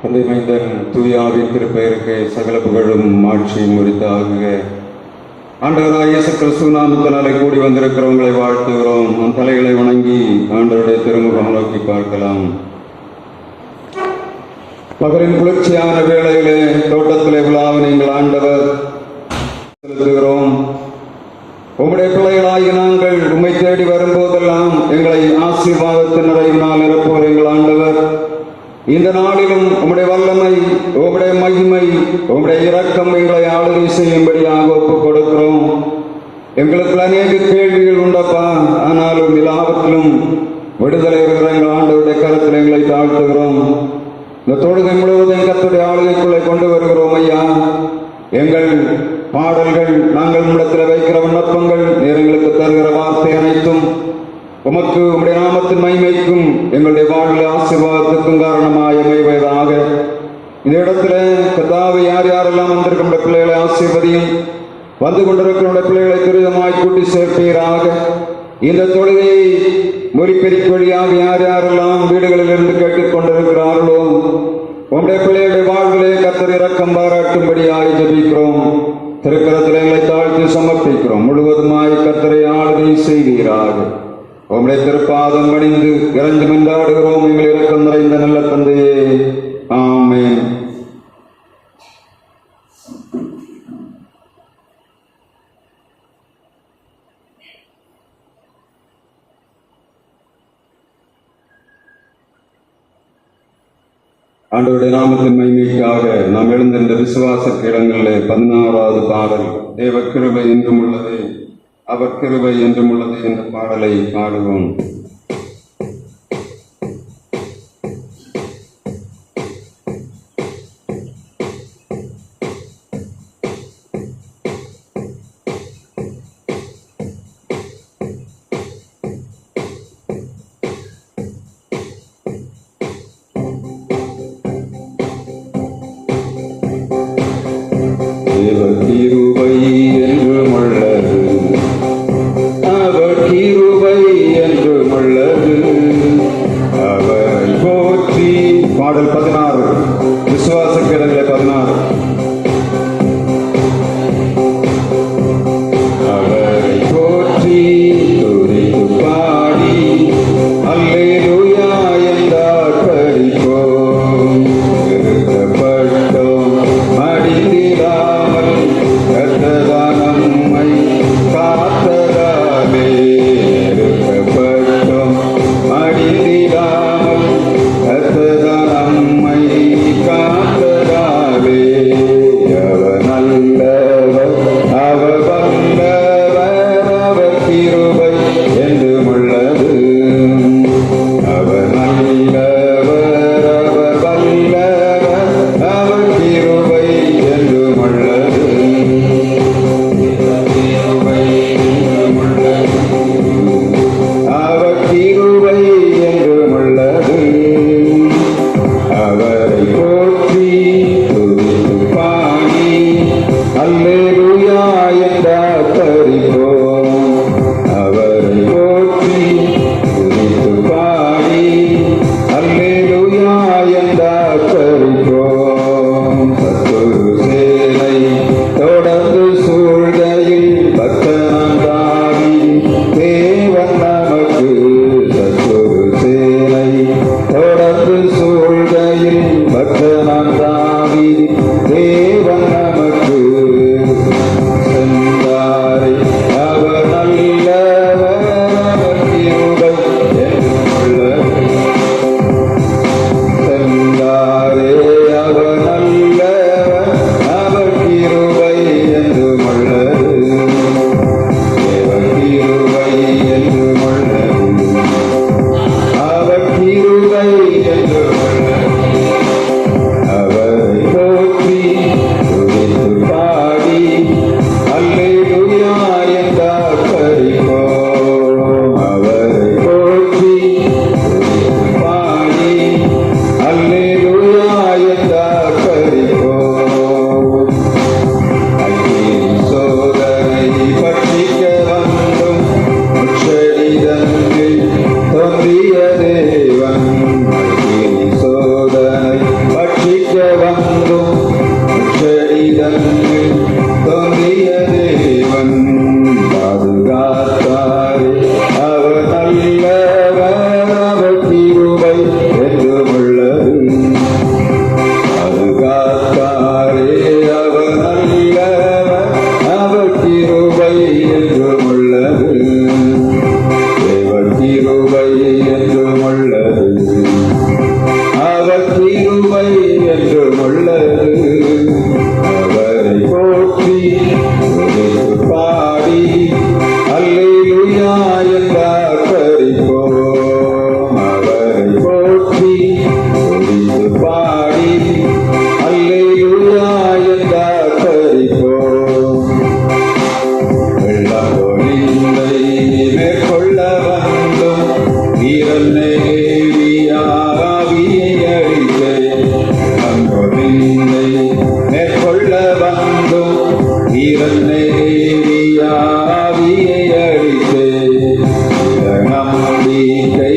தந்தை மைந்தன் தூயாவின் திருப்பெயருக்கு சகல புகழும் ஆட்சியும் உரித்தாகுக. ஆண்டவராய் இயேசு கிறிஸ்து நாமத்தினாலே கூடி வந்திருக்கிறவங்களை வாழ்த்துகிறோம். நம் தலைகளை வணங்கி ஆண்டவருடைய திருமுகம் நோக்கி பார்க்கலாம். பகலின் குளிர்ச்சியான வேளையிலே தோட்டத்திலே விழாவ நீங்கள் ஆண்டவர் செலுத்துகிறோம். உம்முடைய பிள்ளைகளாகி நாங்கள் உம்மை தேடி வரும்போதெல்லாம் எங்களை ஆசீர்வாதத்தின் நிறைவினால் நிரப்புவர் எங்கள் ஆண்டவர். இந்த நாளிலும் உம்முடைய வல்லமை, உம்முடைய மகிமை, உம்முடைய இரக்கம் எங்களை ஆளுகை செய்யும்படியாக ஒப்புக் கொடுக்கிறோம். எங்களுக்கு அநேக கேள்விகள் உண்டப்பா, ஆனாலும் எல்லாவற்றிலும் விடுதலை இருக்கிற எங்கள் ஆண்டவருடைய கருத்தில் எங்களை தாழ்த்துகிறோம். இந்த தொழுகை முழுவதும் கர்த்தருடைய ஆளுகைக்குள்ளே கொண்டு வருகிறோம் ஐயா. எங்கள் பாடல்கள், நாங்கள் இடத்தில் வைக்கிற விண்ணப்பங்கள், நீர் எங்களுக்கு தருகிற வார்த்தை அனைத்தும் உமக்கு உம்முடைய நாமத்தின் மகிமைக்கும் எங்களுடைய வாழ்வில் ஆசீர்வாதத்துக்கும் காரணமாய் அமைவதாக. இந்த இடத்துல கர்த்தாவே யார் யாரெல்லாம் வந்திருக்கின்ற பிள்ளைகளை ஆசீர்வதியும், வந்து கொண்டிருக்கிற பிள்ளைகளை துரிதமாய் கூட்டி சேர்ப்பீராக. இந்த தொழுகையை ஒலிபெருக்கி வழியாக யார் யாரெல்லாம் வீடுகளில் இருந்து கேட்டுக் கொண்டிருக்கிறார்களோ உம்முடைய பிள்ளைகளுடைய வாழ்விலே கர்த்தர் இரக்கம் பாராட்டும்படியாய் ஜெபிக்கிறோம். திருக்கரத்தில் எங்களை தாழ்த்தி சமர்ப்பிக்கிறோம். முழுவதுமாய் கர்த்தரை ஆளுகை செய்வீராக. உம்முடைய திருப்பாதம் பணிந்து இறந்து மென்றாடுகிறோம் எங்கள் இரக்கம் நிறைந்த நல்ல தந்தையே, ஆமென். ஆண்டவருடைய நாமத்தின் மகிமைக்காக நாம் எழுந்திருந்த விசுவாச இடங்களிலே 16வது பாடல், தேவ கிருபை என்றும் உள்ளது, அவர் கிருபை என்றும் உள்ளது என்ற பாடலை பாடுவோம். பாடல் 16, விசுவாச கிடங்களை 16. அவரை போற்றி துதித்து பாடி அல்லேலூயா என்றார் படிப்போம். இருக்கப்பட்டோம் மடிந்திடாமல் கர்த்தர் நம்மை காத்ததாலே. இருக்கப்பட்டோம் மடிந்திடாமல் கர்த்தர் நம்மை காத்ததாலே. அவர் நல்லவர், அவர் வல்லவர், அவர் கிருபை என்றும் உள்ளது. அவர் நல்லவர், அவர் வல்லவர், அவர் கிருபை என்றும் உள்ளது. கிருபை என்றும் உள்ளது, அவர் கிருபை என்றும் உள்ளது. அவரை போற்றி துதித்து பாடி அல்லேலூயா என்றார் தரிப்போம். அவரை போற்றி துதித்து பாடி அல்லேலூயா என்றார் தரிப்போம். சத்துரு சேனை தொடர்ந்து சூழ்கையில் பக்தனாம் தாவீது தேவன் நமக்கு. சத்துரு சேனை தொடர்ந்து சூழ்கையில் பக்தனாம் தாவீது தேவன் நமக்கு. சென்றாரை அவர் நல்லவர், அவர் கிருபை என்றும் உள்ளது. சென்றாரே அவர் நல்லவர், அவர் கிருபை என்றும் உள்ளது. தேவ கிருபை என்றும் உள்ளது, அவர் கிருபை என்றும் உள்ளது. அவர் வந்தும் செடிதன்னில் தோன்றிய தேவன் பாதுகாத்தாரே அவர் நல்லவர் அவர் கிருபை என்றும் உள்ளது பாதுகாத்தாரே அவர் நல்லவர் அவர் கிருபை என்றும் உள்ளது தேவர் கிருபை என்றும் உள்ளது அவர் கிருபை என்றும் உள்ளது அவரை போற்றி துதித்து பாடி அல்லேலூயா என்றார் பறிப்போம் அவரை போற்றி துதித்து பாடி அல்லேலூயா என்றார் பறிப்போம் வெள்ளம் பொழிந்தை மேற்கொள்ள வந்தும் வீரல் நேரியாவியை அழித்தே அங்கொழிந்தை மேற்கொள்ள வந்தும் வீரல் நேரியாவியை அழித்தே நம்பிக்கை